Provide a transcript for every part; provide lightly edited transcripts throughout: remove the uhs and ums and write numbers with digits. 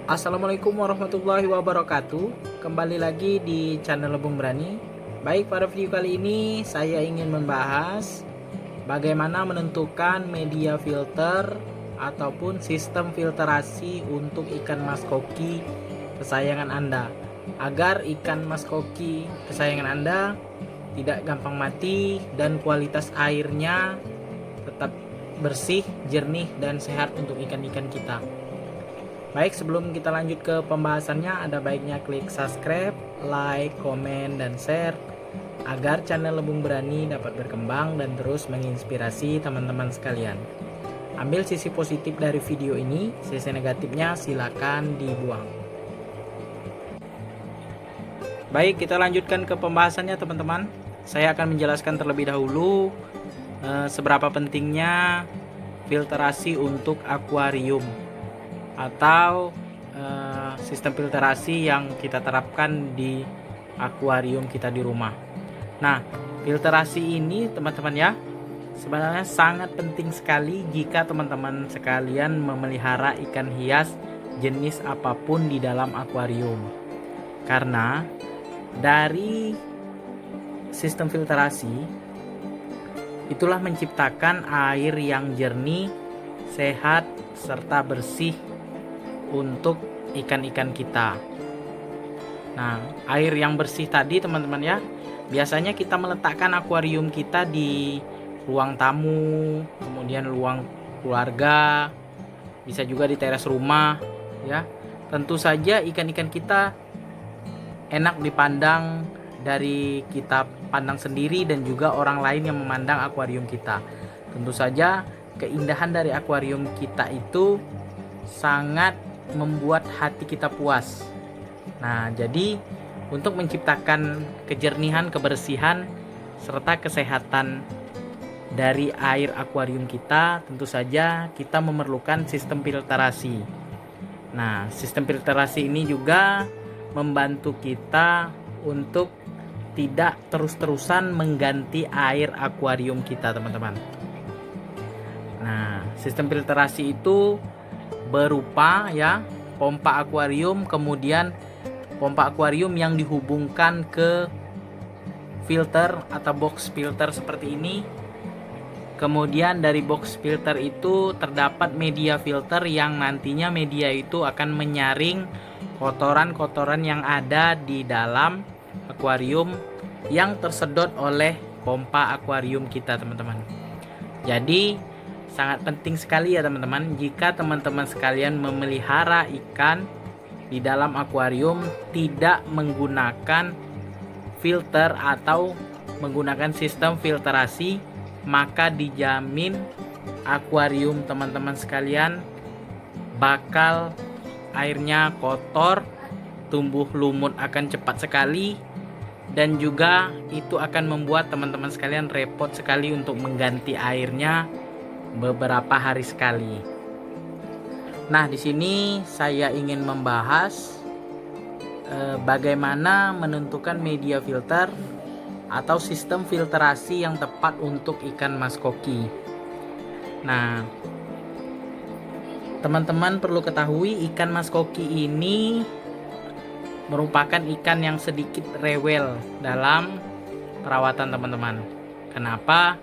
Assalamualaikum warahmatullahi wabarakatuh. Kembali lagi di channel Lebung Berani. Baik, pada video kali ini saya ingin membahas bagaimana menentukan media filter ataupun sistem filterasi untuk ikan mas koki kesayangan Anda, agar ikan mas koki kesayangan Anda tidak gampang mati dan kualitas airnya tetap bersih, jernih, dan sehat untuk ikan-ikan kita. Baik, sebelum kita lanjut ke pembahasannya, ada baiknya klik subscribe, like, komen, dan share agar channel Lebung Berani dapat berkembang dan terus menginspirasi teman-teman sekalian. Ambil sisi positif dari video ini, sisi negatifnya silakan dibuang. Baik, kita lanjutkan ke pembahasannya teman-teman. Saya akan menjelaskan terlebih dahulu seberapa pentingnya filterasi untuk akuarium atau sistem filterasi yang kita terapkan di akuarium kita di rumah. Nah, filterasi ini teman-teman ya, sebenarnya sangat penting sekali jika teman-teman sekalian memelihara ikan hias jenis apapun di dalam akuarium. Karena dari sistem filterasi itulah menciptakan air yang jernih, sehat, serta bersih untuk ikan-ikan kita. Nah, air yang bersih tadi teman-teman ya, biasanya kita meletakkan akuarium kita di ruang tamu, kemudian ruang keluarga, bisa juga di teras rumah ya. Tentu saja ikan-ikan kita enak dipandang dari kita pandang sendiri dan juga orang lain yang memandang akuarium kita. Tentu saja keindahan dari akuarium kita itu sangat membuat hati kita puas. Nah, jadi untuk menciptakan kejernihan, kebersihan, serta kesehatan dari air akuarium kita, tentu saja kita memerlukan sistem filterasi. Nah, sistem filterasi ini juga membantu kita untuk tidak terus-terusan mengganti air akuarium kita, teman-teman. Nah, sistem filterasi itu berupa ya pompa akuarium, kemudian pompa akuarium yang dihubungkan ke filter atau box filter seperti ini. Kemudian dari box filter itu terdapat media filter yang nantinya media itu akan menyaring kotoran-kotoran yang ada di dalam akuarium yang tersedot oleh pompa akuarium kita, teman-teman. Jadi sangat penting sekali ya teman-teman, jika teman-teman sekalian memelihara ikan di dalam akuarium tidak menggunakan filter atau menggunakan sistem filterasi, maka dijamin akuarium teman-teman sekalian bakal airnya kotor, tumbuh lumut akan cepat sekali, dan juga itu akan membuat teman-teman sekalian repot sekali untuk mengganti airnya beberapa hari sekali. Nah, di sini saya ingin membahas bagaimana menentukan media filter atau sistem filterasi yang tepat untuk ikan mas koki. Nah, teman-teman perlu ketahui ikan mas koki ini merupakan ikan yang sedikit rewel dalam perawatan, teman-teman. Kenapa?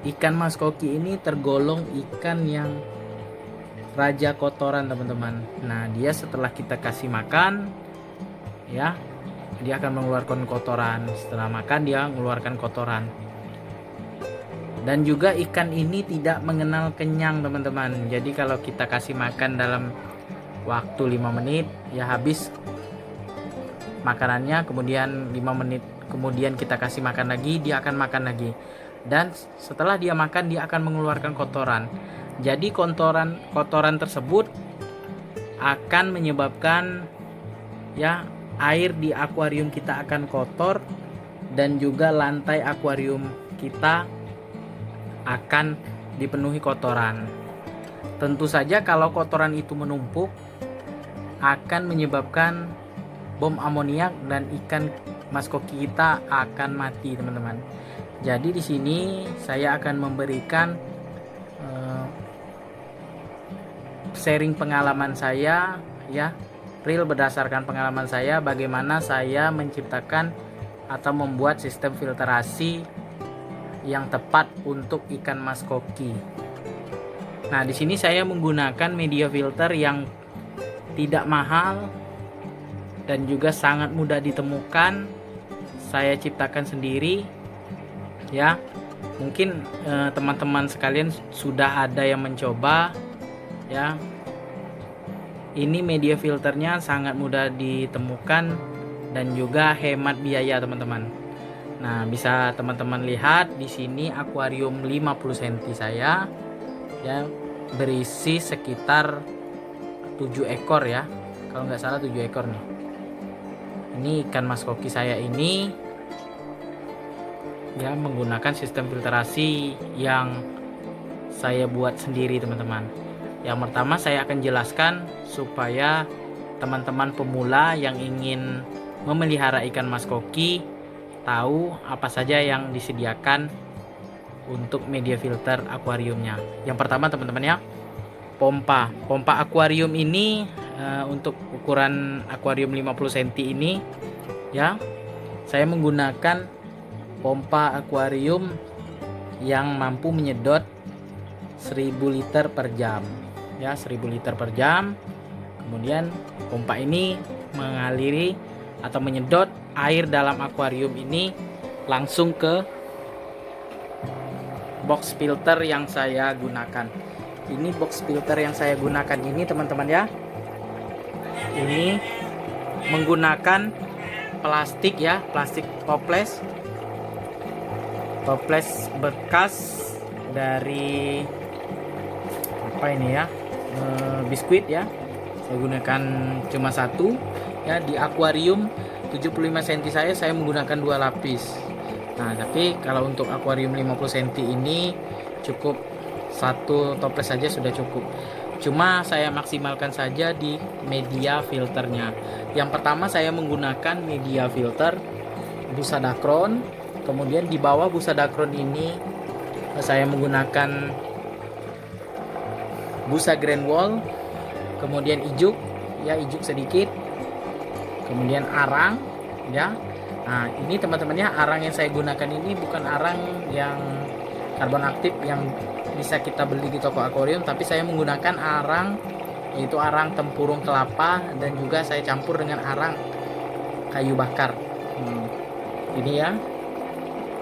Ikan mas koki ini tergolong ikan yang raja kotoran, teman-teman. Nah, dia setelah kita kasih makan ya, dia akan mengeluarkan kotoran. Setelah makan dia mengeluarkan kotoran. Dan juga ikan ini tidak mengenal kenyang, teman-teman. Jadi kalau kita kasih makan dalam waktu 5 menit ya habis makanannya, kemudian 5 menit kemudian kita kasih makan lagi, dia akan makan lagi. Dan setelah dia makan dia akan mengeluarkan kotoran. Jadi kotoran tersebut akan menyebabkan ya air di akuarium kita akan kotor, dan juga lantai akuarium kita akan dipenuhi kotoran. Tentu saja kalau kotoran itu menumpuk akan menyebabkan bom amoniak dan ikan mas koki kita akan mati, teman-teman. Jadi di sini saya akan memberikan sharing pengalaman saya ya, real berdasarkan pengalaman saya bagaimana saya menciptakan atau membuat sistem filterasi yang tepat untuk ikan mas koki. Nah, di sini saya menggunakan media filter yang tidak mahal dan juga sangat mudah ditemukan. Saya ciptakan sendiri ya. Mungkin teman-teman sekalian sudah ada yang mencoba ya. Ini media filternya sangat mudah ditemukan dan juga hemat biaya, teman-teman. Nah, bisa teman-teman lihat di sini akuarium 50 cm saya ya, berisi sekitar 7 ekor ya. Kalau nggak salah 7 ekor nih. Ini ikan mas koki saya ini ya, menggunakan sistem filterasi yang saya buat sendiri, teman-teman. Yang pertama saya akan jelaskan supaya teman-teman pemula yang ingin memelihara ikan mas koki tahu apa saja yang disediakan untuk media filter akuariumnya. Yang pertama, teman-teman ya, pompa akuarium ini untuk ukuran akuarium 50 cm ini ya, saya menggunakan pompa akuarium yang mampu menyedot 1000 liter per jam ya, 1000 liter per jam. Kemudian pompa ini mengaliri atau menyedot air dalam akuarium ini langsung ke box filter yang saya gunakan. Ini box filter yang saya gunakan ini, teman-teman ya, ini menggunakan plastik ya, plastik toples bekas dari apa ini ya, biskuit ya. Saya gunakan cuma satu ya. Di akuarium 75 cm saya menggunakan 2 lapis. Nah, tapi kalau untuk akuarium 50 cm ini cukup satu toples saja sudah cukup. Cuma saya maksimalkan saja di media filternya. Yang pertama saya menggunakan media filter busa dacron. Kemudian di bawah busa dacron ini saya menggunakan busa grand wall. Kemudian ijuk ya, ijuk sedikit. Kemudian arang ya. Nah, ini teman-temannya, arang yang saya gunakan ini bukan arang yang karbon aktif yang bisa kita beli di toko akuarium, tapi saya menggunakan arang, yaitu arang tempurung kelapa, dan juga saya campur dengan arang kayu bakar. Ini ya.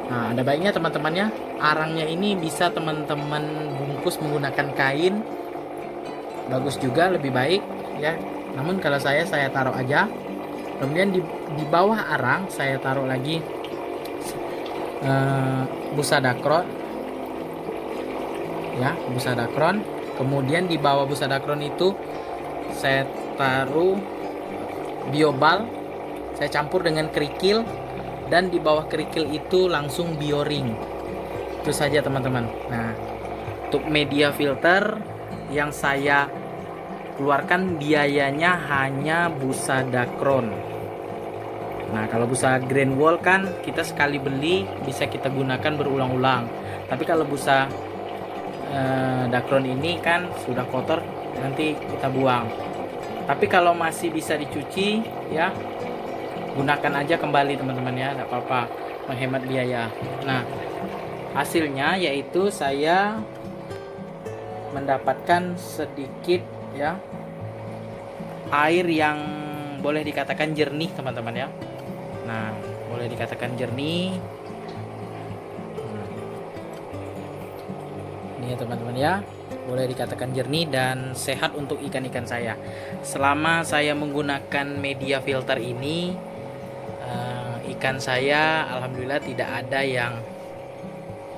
Nah, ada baiknya teman-temannya, arangnya ini bisa teman-teman bungkus menggunakan kain, bagus juga, lebih baik ya. Namun kalau saya taruh aja. Kemudian di bawah arang saya taruh lagi busa dacron ya, busa dacron. Kemudian di bawah busa dacron itu saya taruh biobal, saya campur dengan kerikil, dan di bawah kerikil itu langsung bioring. Itu saja, teman-teman. Nah, untuk media filter yang saya keluarkan biayanya hanya busa dacron. Nah, kalau busa grand wall kan kita sekali beli bisa kita gunakan berulang-ulang. Tapi kalau busa dacron ini kan sudah kotor, nanti kita buang. Tapi kalau masih bisa dicuci ya, gunakan aja kembali, teman-teman ya, tidak apa-apa, menghemat biaya. Nah, hasilnya yaitu saya mendapatkan sedikit ya air yang boleh dikatakan jernih, teman-teman ya. Nah, boleh dikatakan jernih. Ini ya, teman-teman ya, boleh dikatakan jernih dan sehat untuk ikan-ikan saya. Selama saya menggunakan media filter ini, ikan saya alhamdulillah tidak ada yang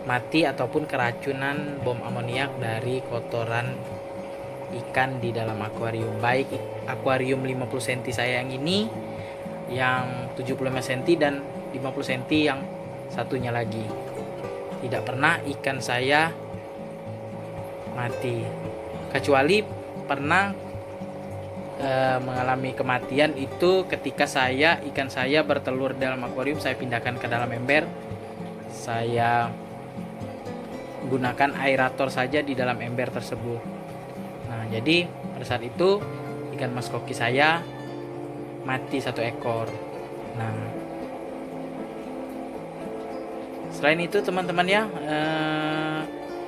mati ataupun keracunan bom amoniak dari kotoran ikan di dalam akuarium. Baik akuarium 50 cm saya yang ini, yang 75 cm, dan 50 cm yang satunya lagi. Tidak pernah ikan saya mati. Kecuali pernah mengalami kematian itu ketika ikan saya bertelur dalam akuarium, saya pindahkan ke dalam ember. Saya gunakan aerator saja di dalam ember tersebut. Nah, Jadi pada saat itu ikan mas koki saya mati 1 ekor. Nah, selain itu teman-teman ya,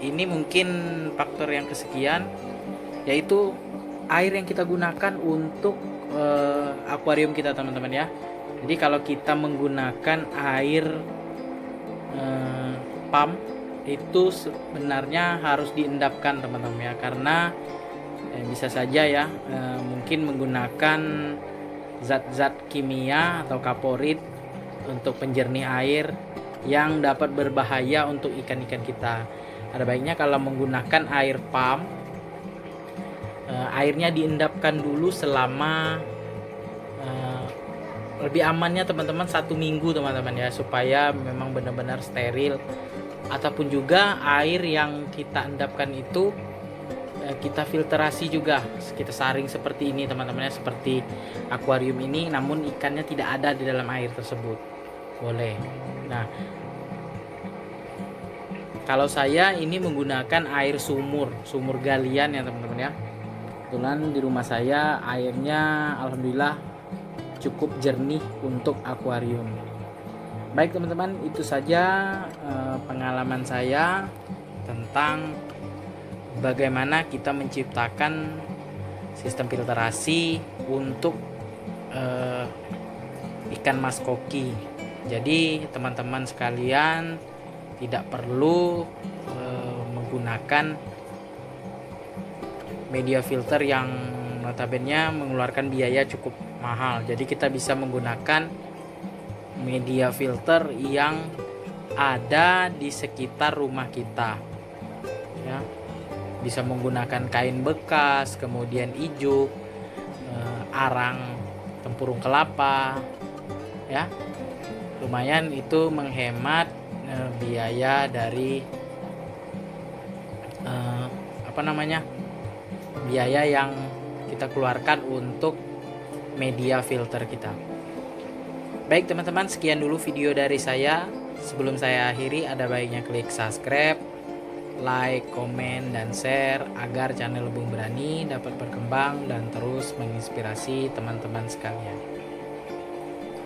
ini mungkin faktor yang kesekian, yaitu air yang kita gunakan untuk akuarium kita teman-teman ya. Jadi kalau kita menggunakan air pump itu sebenarnya harus diendapkan teman-teman ya, karena bisa saja ya mungkin menggunakan zat-zat kimia atau kaporit untuk penjernih air yang dapat berbahaya untuk ikan-ikan kita. Ada baiknya kalau menggunakan air pump, airnya diendapkan dulu selama lebih amannya teman-teman 1 minggu teman-teman ya, supaya memang benar-benar steril. Ataupun juga air yang kita endapkan itu kita filtrasi juga, kita saring seperti ini teman-teman ya, seperti akuarium ini, namun ikannya tidak ada di dalam air tersebut, boleh. Nah, kalau saya ini menggunakan air sumur galian ya teman-teman ya. Kebetulan di rumah saya airnya alhamdulillah cukup jernih untuk akuarium. Baik teman-teman, itu saja pengalaman saya tentang bagaimana kita menciptakan sistem filtrasi untuk ikan mas koki. Jadi teman-teman sekalian tidak perlu menggunakan media filter yang notabene mengeluarkan biaya cukup mahal. Jadi kita bisa menggunakan media filter yang ada di sekitar rumah kita ya. Bisa menggunakan kain bekas, kemudian ijuk, arang tempurung kelapa ya. Lumayan itu menghemat biaya dari biaya yang kita keluarkan untuk media filter kita. Baik teman-teman, sekian dulu video dari saya. Sebelum saya akhiri, ada baiknya klik subscribe, like, komen, dan share agar channel Bung Berani dapat berkembang dan terus menginspirasi teman-teman sekalian.